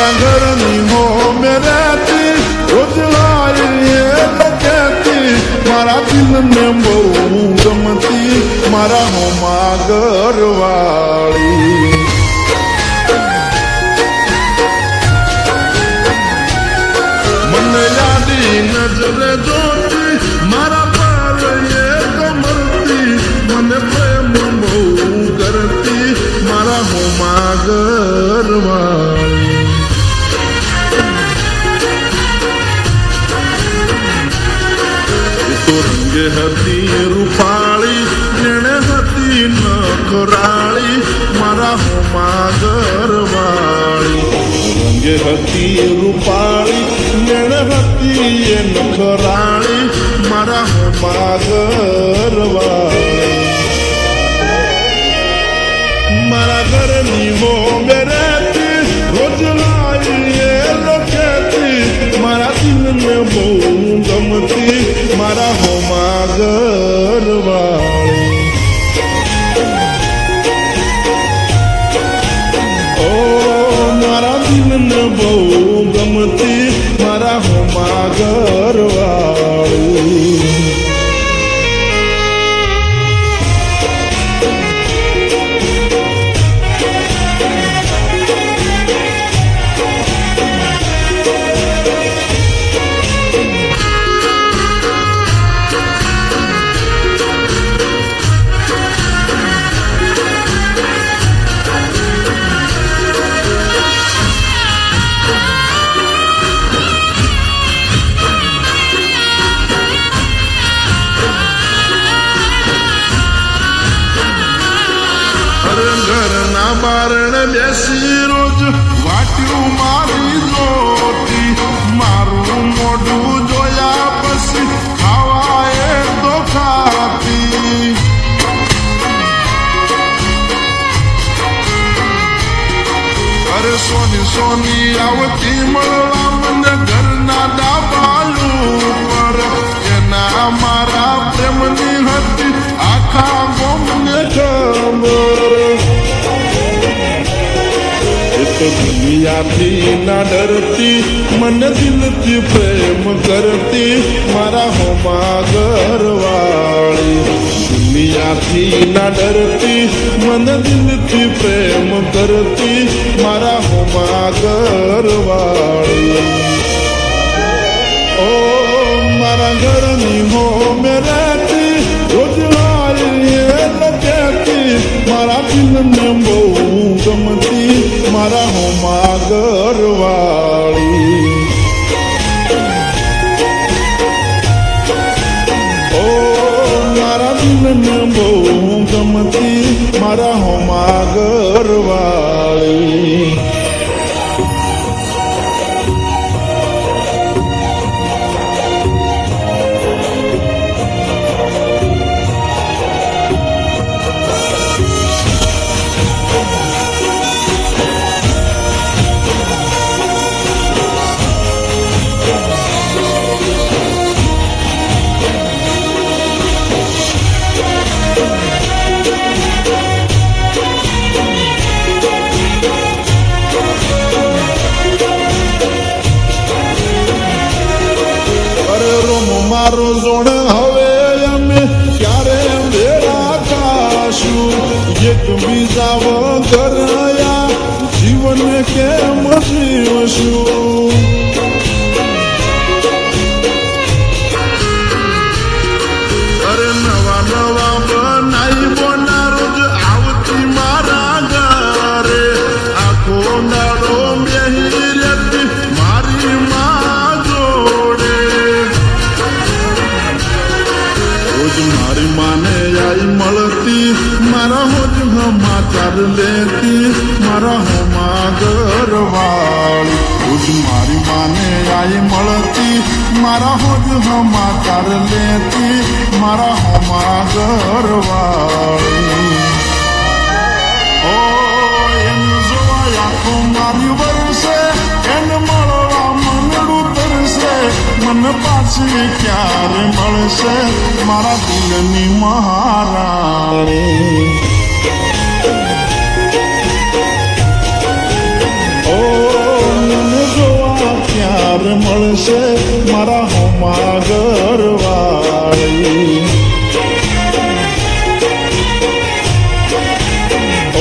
મારા ઘરની હો મેરાતી રોજવારી એ કહેતી મારા દિલને બહુ ગમતી મારા હોમાં ઘરવાળી મને યાદી નજરે જોતી મારા પર એ કમરતી મને પ્રેમ બહુ કરતી મારા હોમાં ઘરવાળી તો રંગે હતી રૂપાળી જેણે હતી નખરાળી મારા હોમાં ઘરવાળી રંગે હતી રૂપાળી જેણે હતી એ નખરાળી મારા હોમાં ઘરવાળી મારા ઘરની હો બેરેતી રોજ લાવી એ લખેતી મારા દિલને બહુ ગમતી મારા હોમાં ઘરવાળી ઓ મારા દિલને બહુ ગમતી મારા હોમાં ઘરવાળી ઘરના બારણે બેસી રોજ વાટ્યું મારી જોતી મારું મોઢું જોયા પછી ખાવા એ તો ખાતી અરે સોની સોની આવતી મળવા મને ઘરના ડાબાયું પર એના મારા પ્રેમની હતી આખા ગોમને ખબર દુનિયાથી ના ડરતી મને દિલથી પ્રેમ કરતી મારા હોમાં ઘરવાળી દુનિયાથી ના ડરતી મને દિલથી પ્રેમ કરતી મારા હોમાં ઘરવાળી ઓ મારા ઘરની હો મેરાતી રોજવારી એ લખેતી મારા દિલને બહુ ગમતી મારા હોમાં ઘરવાળી ઓ મારા દિલને બહુ ગમતી મારા હોમાં ઘરવાળી મારો જોડ હવે અમે ક્યારે ભેળા ખાશું એક બીજા વગર જીવન કેમ જીવશું અરે નવા નવા બનાઈ બોના રોજ આવતી મારા ઘરે આખો દાડો બેહી રહેતી મારી માં જોડે મારી માને આઈ મળતી મારા હોજ સમાચાર લેતી મારા હોમાં ઘરવાળી રોજ મારી માને આઈ મળતી મારા હોજ સમાચાર લેતી મારા હોમાં ઘરવાળી ઓ એમ જોવા આખો મારી વર્ષે એને મળવા મનડું તરસે મને પાછી ક્યારે મળશે મારા દિલની મહારાણી ઓ મળશે મારા હોમા ઘરવાળી.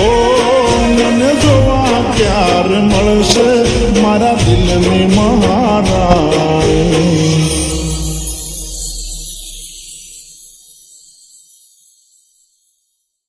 ઓ મને જોવા ક્યારે મળશે મારા દિલની મહારાણી.